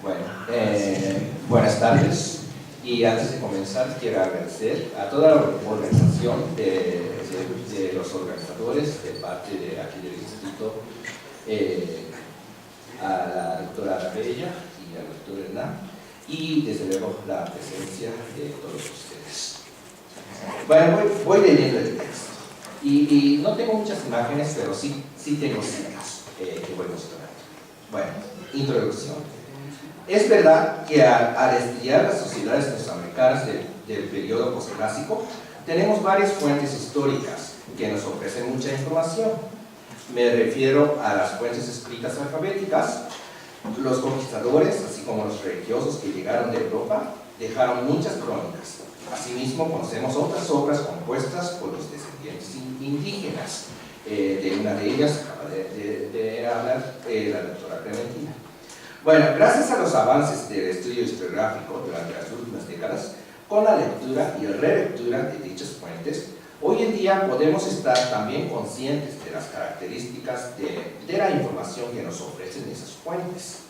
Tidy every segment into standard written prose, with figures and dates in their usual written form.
Bueno, buenas tardes, y antes de comenzar quiero agradecer a toda la organización de los organizadores de parte de aquí del instituto, a la doctora Arabella y al doctor Hernán, y desde luego la presencia de todos ustedes. Bueno, voy leyendo el texto, y no tengo muchas imágenes, pero sí tengo citas que voy mostrando. Bueno, introducción. Es verdad que al estudiar las sociedades mesoamericanas del periodo posclásico, tenemos varias fuentes históricas que nos ofrecen mucha información. Me refiero a las fuentes escritas alfabéticas. Los conquistadores, así como los religiosos que llegaron de Europa, dejaron muchas crónicas. Asimismo, conocemos otras obras compuestas por los descendientes indígenas. De una de ellas acaba de hablar la doctora Clementina. Bueno, gracias a los avances del estudio historiográfico durante las últimas décadas, con la lectura y relectura de dichas fuentes, hoy en día podemos estar también conscientes de las características de la información que nos ofrecen esas fuentes.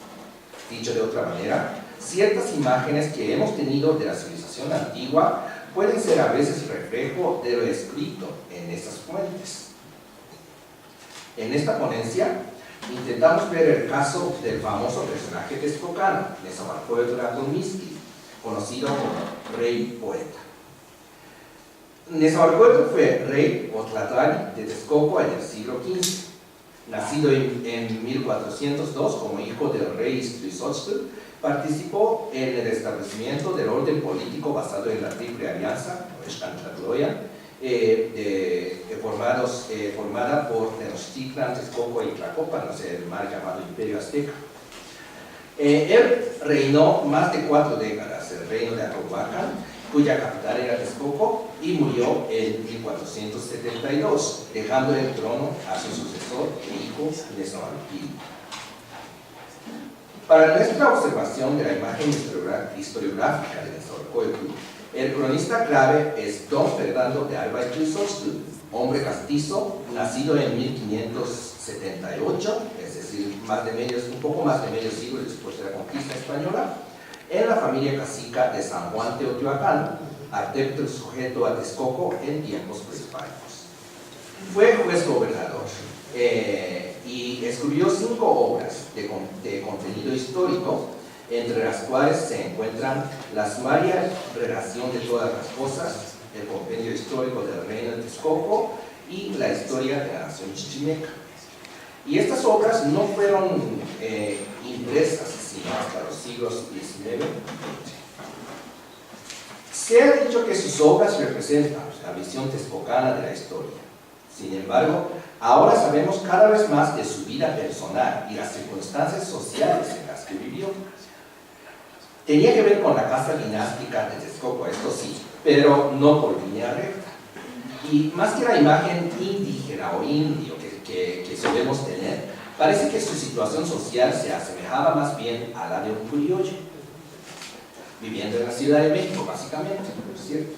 Dicho de otra manera, ciertas imágenes que hemos tenido de la civilización antigua pueden ser a veces reflejo de lo escrito en esas fuentes. En esta ponencia intentamos ver el caso del famoso personaje texcocano, Nezahualcóyotl Atomisqui, conocido como rey poeta. Nezahualcóyotl fue rey o tlatlani de Texcoco en el siglo XV. Nacido en 1402 como hijo del rey Iztuizóchitl, participó en el establecimiento del orden político basado en la Triple Alianza, formada por Tenochtitlan, Texcoco y Tlacopan, el mal llamado Imperio Azteca. Él reinó más de 4 décadas, el reino de Acobacán, cuya capital era Texcoco, y murió en 1472, dejando el trono a su sucesor e hijo Nezahualcóyotl. Para nuestra observación de la imagen historiográfica de Nezahualcóyotl, el cronista clave es don Fernando de Alba Iztuizóchitl, hombre castizo, nacido en 1578, es decir, un poco más de medio siglo después de la conquista española, en la familia cacica de San Juan Teotihuacán, adepto sujeto a Texcoco en tiempos prehispánicos. Fue juez gobernador y escribió 5 obras de contenido histórico, entre las cuales se encuentran la sumaria relación de todas las cosas, el compendio histórico del reino de Texcoco y la historia de la nación chichimeca. Y estas obras no fueron impresas sino hasta los siglos XIX. Se ha dicho que sus obras representan la visión texcocana de la historia. Sin embargo, ahora sabemos cada vez más de su vida personal y las circunstancias sociales en las que vivió. Tenía que ver con la casa dinástica de Texcoco, esto sí, pero no por línea recta. Y más que la imagen indígena o indio que solemos tener, parece que su situación social se asemejaba más bien a la de un criollo, viviendo en la Ciudad de México, básicamente, ¿no es cierto?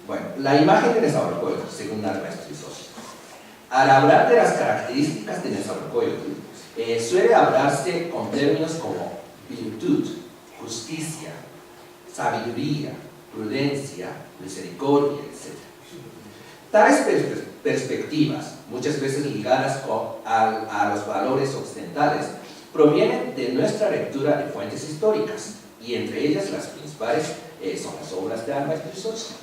Bueno, la imagen de Nezahualcóyotl, según Alba Iztuizóchitl. Al hablar de las características de Nezahualcóyotl, suele hablarse con términos como virtud, justicia, sabiduría, prudencia, misericordia, etc. Tales perspectivas, muchas veces ligadas a los valores occidentales, provienen de nuestra lectura de fuentes históricas, y entre ellas las principales son las obras de Alba Iztuizóchitl.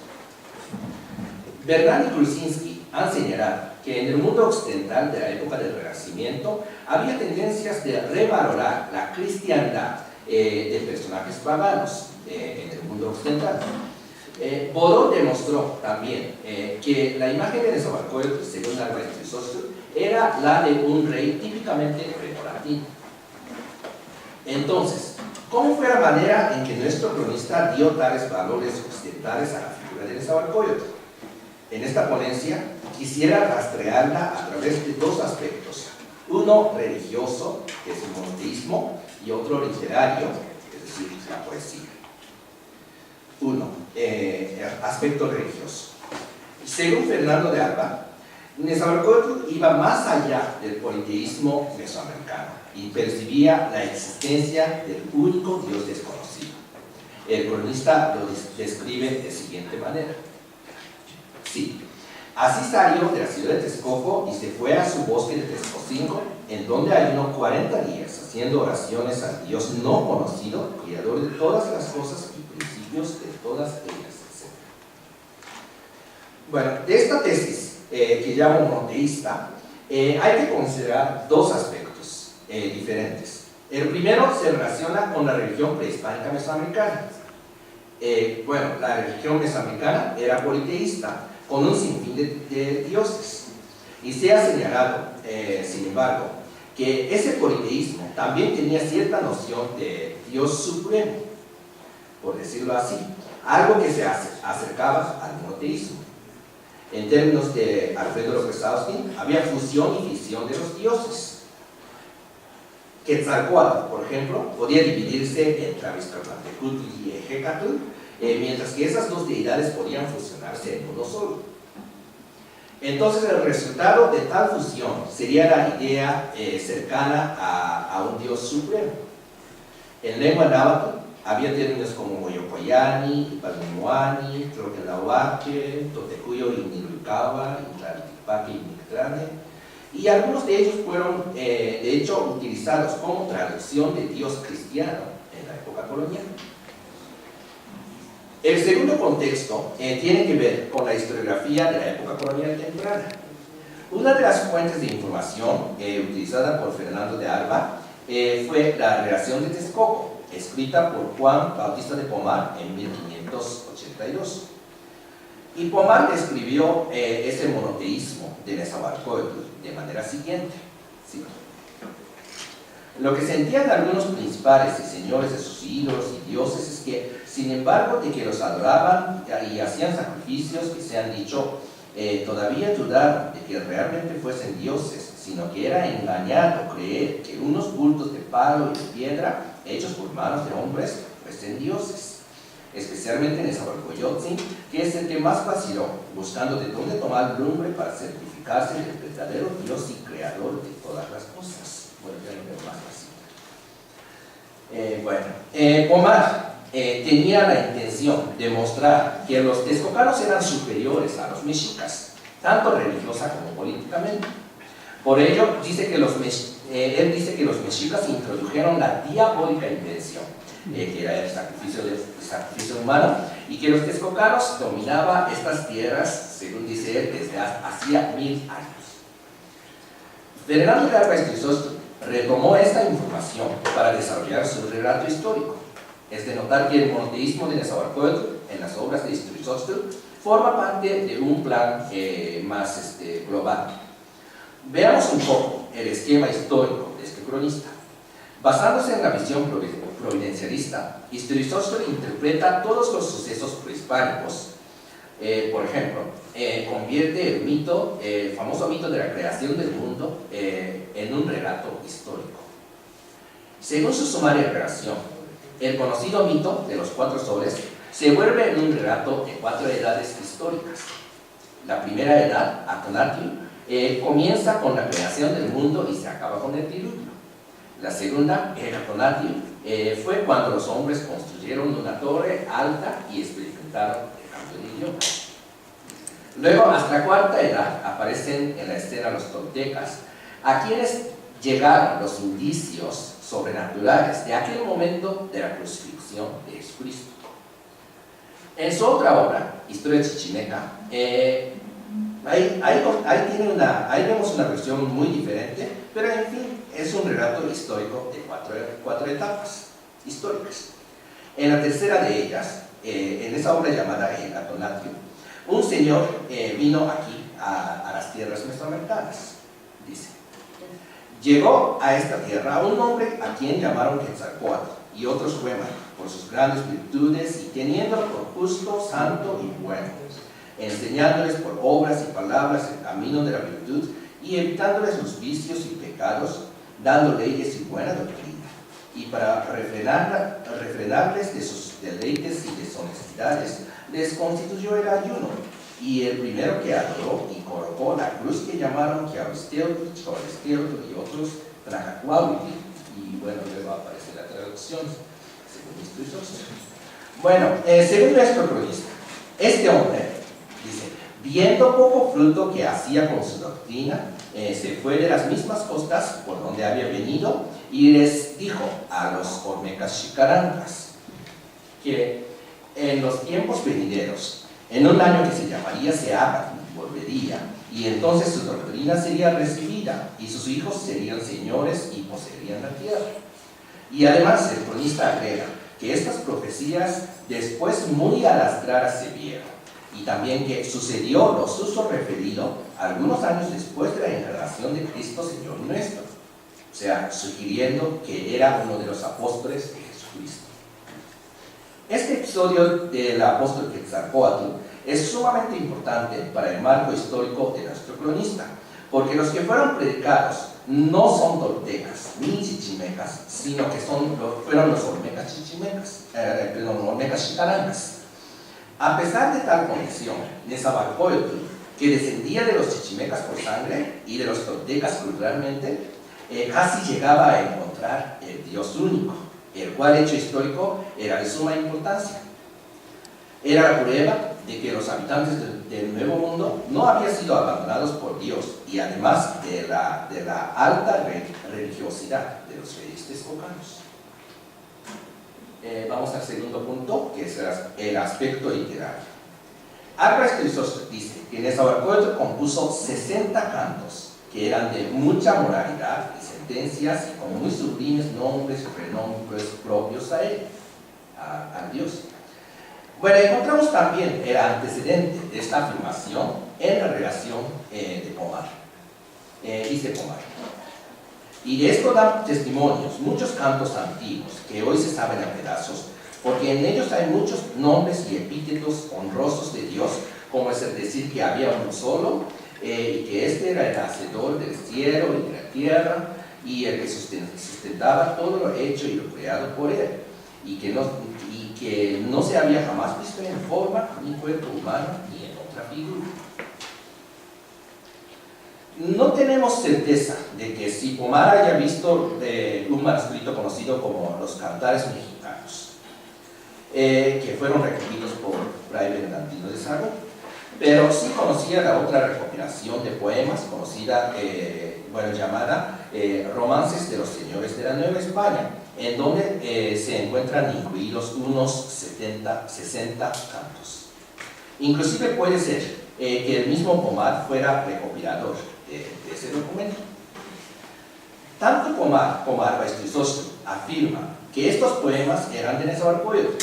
Bernal y Kruczynski han señalado que en el mundo occidental de la época del Renacimiento había tendencias de revalorar la cristiandad de personajes paganos en el mundo occidental. Bodón demostró también que la imagen de Nezahualcóyotl, según Alba Iztuizóchitl, era la de un rey típicamente grecolatino. Entonces, ¿cómo fue la manera en que nuestro cronista dio tales valores occidentales a la figura de Nezahualcóyotl? En esta ponencia quisiera rastrearla a través de 2 aspectos. Uno religioso, que es el monoteísmo, y otro literario, es decir, la poesía. Uno, el aspecto religioso. Según Fernando de Alba, Nezahualcóyotl iba más allá del politeísmo mesoamericano y percibía la existencia del único Dios desconocido. El cronista lo describe de la siguiente manera. Sí, así salió de la ciudad de Texcoco y se fue a su bosque de Texcocingo, en donde ayunó 40 días, haciendo oraciones al Dios no conocido, creador de todas las cosas y principios de todas ellas, etc. Bueno, de esta tesis, que llamo monoteísta, hay que considerar dos aspectos diferentes. El primero se relaciona con la religión prehispánica mesoamericana. Bueno, la religión mesoamericana era politeísta, con un sinfín de dioses. Y se ha señalado, sin embargo, que ese politeísmo también tenía cierta noción de Dios supremo, por decirlo así, algo que se acercaba al monoteísmo. En términos de Alfredo López Austin, había fusión y fisión de los dioses. Quetzalcóatl, por ejemplo, podía dividirse entre Avizcatlantecutli y Ejecatl, mientras que esas dos deidades podían fusionarse en uno solo. Entonces el resultado de tal fusión sería la idea cercana a un Dios supremo. En lengua náhuatl había términos como Moyocoyani, Palmimuani, Tloquelahuaque, Totecuyo y Niluicaba, Tlaltipaque y Mictlane, y algunos de ellos fueron de hecho utilizados como traducción de Dios cristiano en la época colonial. El segundo contexto tiene que ver con la historiografía de la época colonial temprana. Una de las fuentes de información utilizada por Fernando de Alba fue la Relación de Texcoco, escrita por Juan Bautista de Pomar en 1582. Y Pomar describió ese monoteísmo de Nezahualcóyotl de manera siguiente. ¿Sí? Lo que sentían algunos principales y señores de sus ídolos y dioses es que, sin embargo, de que los adoraban y hacían sacrificios que se han dicho, todavía dudaron de que realmente fuesen dioses, sino que era engañado creer que unos bultos de palo y de piedra, hechos por manos de hombres, fuesen dioses. Especialmente Nezahualcóyotl, que es el que más vaciló, buscando de dónde tomar lumbre para certificarse del verdadero Dios y creador de todas las cosas. Pomar tenía la intención de mostrar que los texcocanos eran superiores a los mexicas, tanto religiosa como políticamente. Por ello, él dice que los mexicas introdujeron la diabólica invención, que era el sacrificio humano, y que los texcocanos dominaban estas tierras, según dice él, desde hacía 1000 años. Fernando de Alba Estrisóstol retomó esta información para desarrollar su relato histórico. Es de notar que el monoteísmo de Nezahualcóyotl en las obras de Estrisóstol forma parte de un plan más global. Veamos un poco el esquema histórico de este cronista. Basándose en la visión providencialista, Estrisóstol interpreta todos los sucesos prehispánicos. Por ejemplo, convierte el famoso mito de la creación del mundo en un relato histórico. Según su sumaria relación, el conocido mito de los 4 soles se vuelve en un relato de 4 edades históricas. La primera edad, Atonatiuh, comienza con la creación del mundo y se acaba con el diluvio. La segunda, el Atonatiuh, fue cuando los hombres construyeron una torre alta y experimentaron el cambio de idioma. Luego, hasta la cuarta edad, aparecen en la escena los toltecas, a quienes llegaron los indicios sobrenaturales de aquel momento de la crucifixión de Jesucristo. En su otra obra, Historia Chichimeca, ahí vemos una versión muy diferente, pero en fin, es un relato histórico de cuatro etapas históricas. En la tercera de ellas, en esa obra llamada El Atonatiuh, un señor vino aquí a las tierras mesoamericanas, dice. Llegó a esta tierra un hombre a quien llamaron Quetzalcóatl y otros Huema por sus grandes virtudes y teniéndolo por justo, santo y bueno, enseñándoles por obras y palabras el camino de la virtud y evitándoles los vicios y pecados, dando leyes y buena doctrina, y para refrenarles de sus deleites y deshonestidades, les constituyó el ayuno, y el primero que adoró y colocó la cruz que llamaron Kiahuisteutu, Choalisteutu y otros Trajacuauhitl, y bueno, luego aparece la traducción, según Istuizostli. Bueno, según nuestro cronista, este hombre, dice, viendo poco fruto que hacía con su doctrina, se fue de las mismas costas por donde había venido y les dijo a los Olmecas que en los tiempos venideros, en un año que se llamaría Seabat, volvería, y entonces su doctrina sería recibida, y sus hijos serían señores y poseerían la tierra. Y además el cronista agrega que estas profecías después muy a las claras se vieron, y también que sucedió lo suso referido algunos años después de la encarnación de Cristo Señor nuestro, o sea, sugiriendo que era uno de los apóstoles de Jesucristo. Este episodio del apóstol Quetzalcóatl es sumamente importante para el marco histórico de nuestro cronista, porque los que fueron predicados no son toltecas ni chichimecas, sino que fueron los olmecas xicalangas. A pesar de tal conexión, Nezahualcóyotl, que descendía de los chichimecas por sangre y de los toltecas culturalmente, casi llegaba a encontrar el Dios único, el cual hecho histórico era de suma importancia. Era la prueba de que los habitantes del Nuevo Mundo no habían sido abandonados por Dios, y además de la alta religiosidad de los reyes texcocanos. Vamos al segundo punto, que es el aspecto literario. Álvarez Crisóstomo dice que Nezahualcóyotl compuso 60 cantos que eran de mucha moralidad y sentencias y con muy sublimes nombres y renombres propios a él, al Dios. Bueno, encontramos también el antecedente de esta afirmación en la relación de Pomar. Dice Pomar: y de esto dan testimonios muchos cantos antiguos que hoy se saben a pedazos, porque en ellos hay muchos nombres y epítetos honrosos de Dios, como es el decir que había uno solo, y que este era el hacedor del cielo y de la tierra, y el que sustentaba todo lo hecho y lo creado por él, y que no se había jamás visto en forma ni cuerpo humano ni en otra figura. No tenemos certeza de que si Pomar haya visto un manuscrito conocido como los Cantares Mexicanos, que fueron recogidos por Fray Bernardino de Sahagún, pero sí conocía la otra recopilación de poemas conocida, llamada Romances de los Señores de la Nueva España, en donde se encuentran incluidos unos 60 cantos. Inclusive puede ser que el mismo Pomar fuera recopilador de ese documento. Tanto Pomar como Álvarez Crisóstomo afirma que estos poemas eran de Nezahualcóyotl,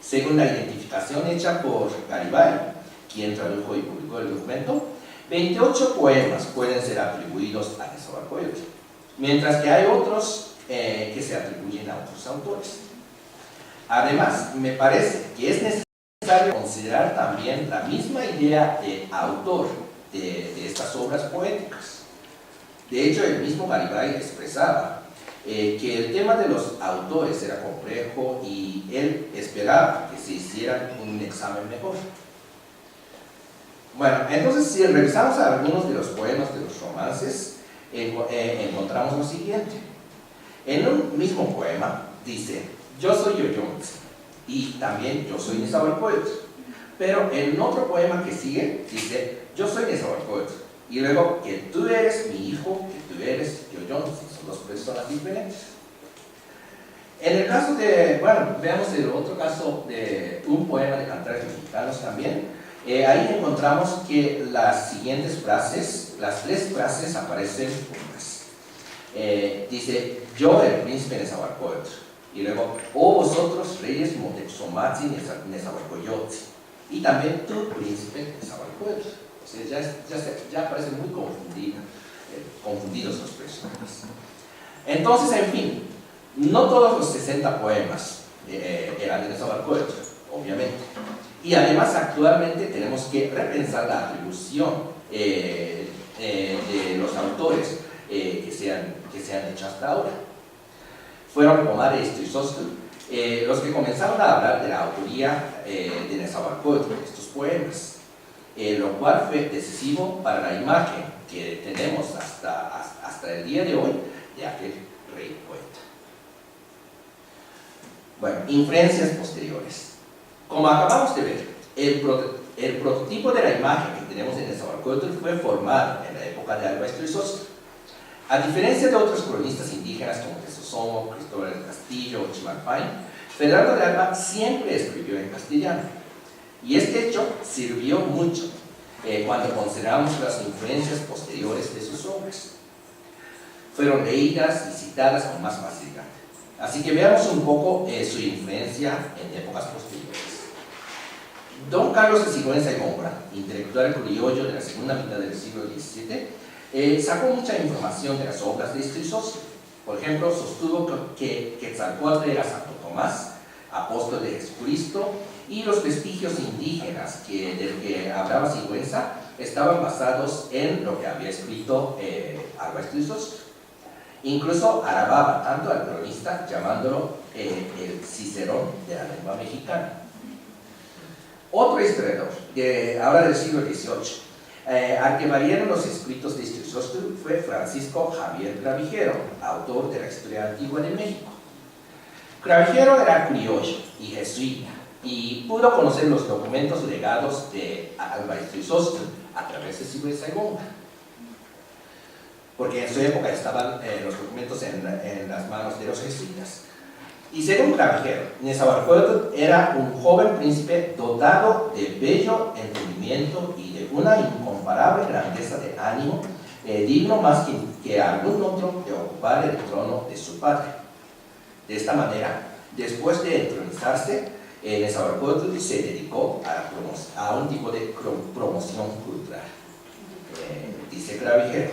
según la identificación hecha por Garibay, quien tradujo y publicó el documento. 28 poemas pueden ser atribuidos a Nezahualcóyotl, mientras que hay otros que se atribuyen a otros autores. Además, me parece que es necesario considerar también la misma idea de autor de estas obras poéticas. De hecho, el mismo Garibay expresaba que el tema de los autores era complejo y él esperaba que se hiciera un examen mejor. Bueno, entonces si revisamos algunos de los poemas de los romances, encontramos lo siguiente. En un mismo poema dice: yo soy Yoyontzi, y también yo soy Nezahualcóyotl. Pero en otro poema que sigue dice: yo soy Nezahualcóyotl, y luego que tú eres mi hijo, que tú eres Yoyontzi. Son dos personas diferentes. En el caso de, veamos el otro caso de un poema de Cantares Mexicanos también. Ahí encontramos que las siguientes frases, las tres frases aparecen juntas. Dice: yo, el príncipe Nezahualcóyotl, y luego: oh vosotros reyes Motexomatzi Nezahualcóyotl, y también tú, príncipe Nezahualcóyotl. O sea, ya parecen muy confundidos los personajes. Entonces, en fin, no todos los 60 poemas eran de Nezahualcóyotl, obviamente. Y además, actualmente tenemos que repensar la atribución de los autores que se han hecho hasta ahora. Fueron Pomar y Crisóstomo los que comenzaron a hablar de la autoría de Nezahualcóyotl, de estos poemas. lo cual fue decisivo para la imagen que tenemos hasta el día de hoy de aquel rey poeta. Bueno, influencias posteriores. Como acabamos de ver, el prototipo de la imagen que tenemos en Nezahualcóyotl fue formado en la época de Alba Estrisósitl. A diferencia de otros cronistas indígenas como Crisostomo, Cristóbal del Castillo o Chimalpay, Fernando de Alba siempre escribió en castellano. Y este hecho sirvió mucho cuando consideramos las influencias posteriores de sus obras. Fueron leídas y citadas con más facilidad. Así que veamos un poco su influencia en épocas posteriores. Don Carlos de Sigüenza y Góngora, intelectual criollo de la segunda mitad del siglo XVII, sacó mucha información de las obras de Estrisósitl. Por ejemplo, sostuvo que Quetzalcóatl era Santo Tomás, apóstol de Jesucristo, y los vestigios indígenas del que hablaba Sigüenza estaban basados en lo que había escrito Alba Estrisósitl. Incluso alababa tanto al cronista llamándolo el Cicerón de la lengua mexicana. Otro historiador, ahora del siglo XVIII, al que variaron los escritos de Estrisósitl fue Francisco Javier Clavijero, autor de la Historia Antigua de México. Clavijero era criollo y jesuita y pudo conocer los documentos legados de Alba Estrisósitl a través de Sigüenza y Góngora, porque en su época estaban los documentos en las manos de los jesuitas. Y según Clavijero, Nezahualcóyotl era un joven príncipe dotado de bello entendimiento y de una incomparable grandeza de ánimo, digno más que algún otro de ocupar el trono de su padre. De esta manera, después de entronizarse, Nezahualcóyotl se dedicó a un tipo de promoción cultural. Dice Clavijero,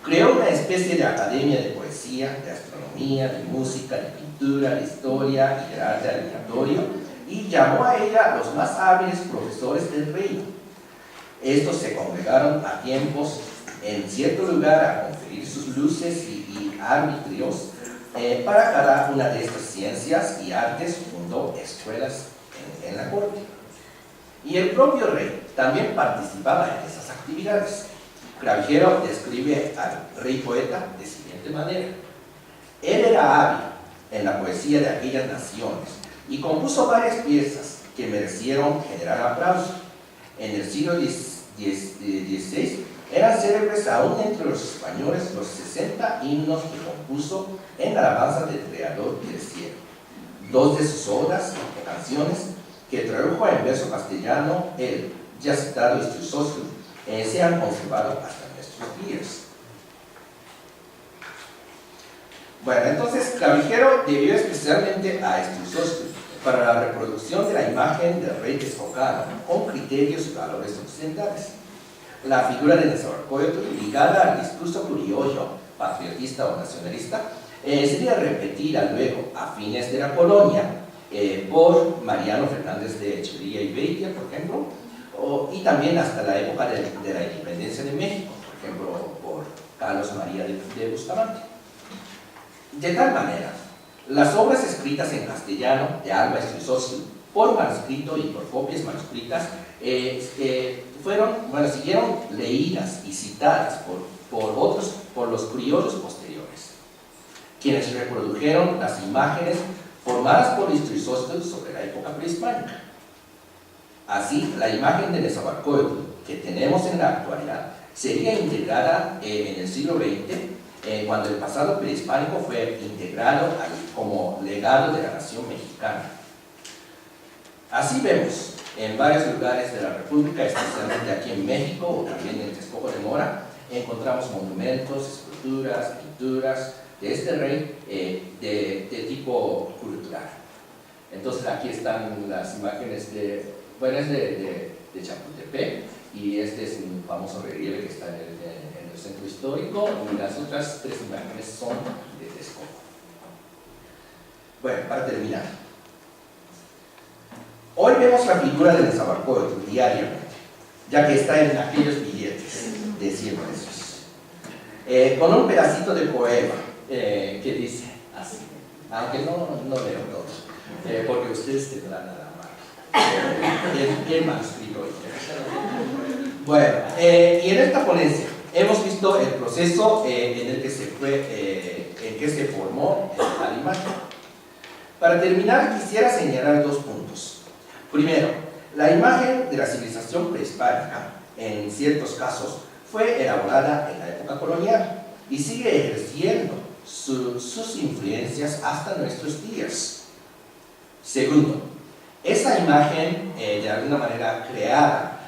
creó una especie de academia de poesía, de astronomía, de música, de pintura, de historia y del arte aleatorio, y llamó a ella los más hábiles profesores del reino. Estos se congregaron a tiempos en cierto lugar a conferir sus luces y arbitrios. Para cada una de estas ciencias y artes fundó escuelas en la corte. Y el propio rey también participaba en esas actividades. Clavijero describe al rey poeta de siguiente manera: él era hábil en la poesía de aquellas naciones y compuso varias piezas que merecieron general aplauso. En el siglo XVI eran célebres aún entre los españoles los 60 himnos que compuso en alabanza del Creador del cielo. 2 de sus obras o canciones que tradujo en verso castellano el ya citado Estrisósitl se han conservado hasta nuestros días. Bueno, entonces Clavijero debió especialmente a Estrisósitl para la reproducción de la imagen del rey texcocano con criterios y valores occidentales. La figura de Nezahualcóyotl, ligada al discurso criollo, patriotista o nacionalista, sería repetida luego a fines de la colonia por Mariano Fernández de Echeverría y Beitia, por ejemplo, y también hasta la época de la independencia de México, por ejemplo, por Carlos María de Bustamante. De tal manera, las obras escritas en castellano de Alba Estrisósitl por manuscrito y por copias manuscritas siguieron leídas y citadas por los criollos posteriores, quienes reprodujeron las imágenes formadas por Estrisósitl sobre la época prehispánica. Así, la imagen de Nezahualcóyotl que tenemos en la actualidad sería integrada en el siglo XX, cuando el pasado prehispánico fue integrado como legado de la nación mexicana. Así vemos en varios lugares de la República, especialmente aquí en México o también en Texcoco de Mora, encontramos monumentos, esculturas, pinturas de este rey de tipo cultural. Entonces aquí están las imágenes de Chapultepec, y este es un famoso relieve que está en el centro histórico, y las otras 3 imágenes son de Texcoco. Bueno, para terminar, hoy vemos la figura de Nezahualcóyotl diariamente, ya que está en aquellos billetes de 100 pesos, con un pedacito de poema que dice así, aunque no leo todo, porque ustedes tendrán a la mano. el manuscrito. Bueno, y en esta ponencia hemos visto el proceso en el que se formó la imagen. Para terminar, quisiera señalar 2 puntos. Primero, la imagen de la civilización prehispánica, en ciertos casos, fue elaborada en la época colonial y sigue ejerciendo sus influencias hasta nuestros días. Segundo, esa imagen, de alguna manera creada,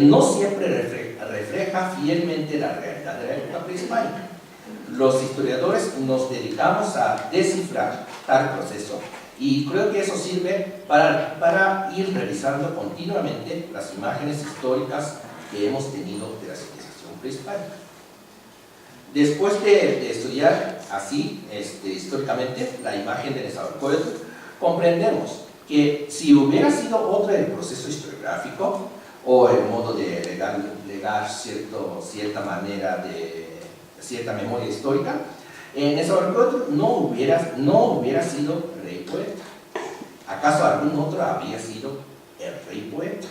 no siempre refleja fielmente la realidad de la época prehispánica. Los historiadores nos dedicamos a descifrar tal proceso y creo que eso sirve para ir revisando continuamente las imágenes históricas que hemos tenido de la civilización prehispánica. Después de estudiar así históricamente la imagen de Nezahualcóyotl, comprendemos que si hubiera sido otro el proceso historiográfico o el modo de legar cierta memoria histórica, Nezahualcóyotl no hubiera sido rey poeta. ¿Acaso algún otro habría sido el rey poeta?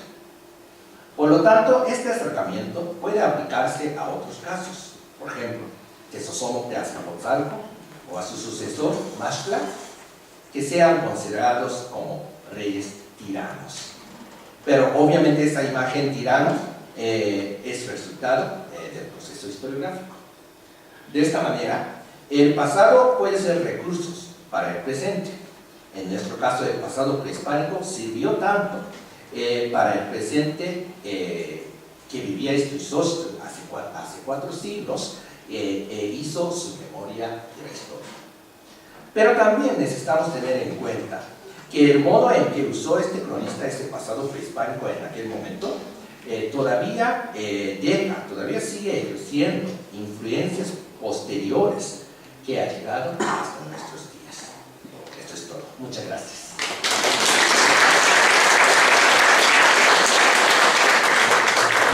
Por lo tanto, este acercamiento puede aplicarse a otros casos. Por ejemplo, Tezozomoc de Azcapotzalco o a su sucesor, Maxtla, que sean considerados como reyes tiranos. Pero obviamente esa imagen tirano es resultado del proceso historiográfico. De esta manera, el pasado puede ser recursos para el presente. En nuestro caso, el pasado prehispánico sirvió tanto para el presente que vivía Istuizostl hace 4 siglos, hizo su memoria de la historia. Pero también necesitamos tener en cuenta que el modo en que usó este cronista ese pasado prehispánico en aquel momento todavía sigue ejerciendo influencias posteriores que ha llegado hasta nuestros días. Esto es todo. Muchas gracias.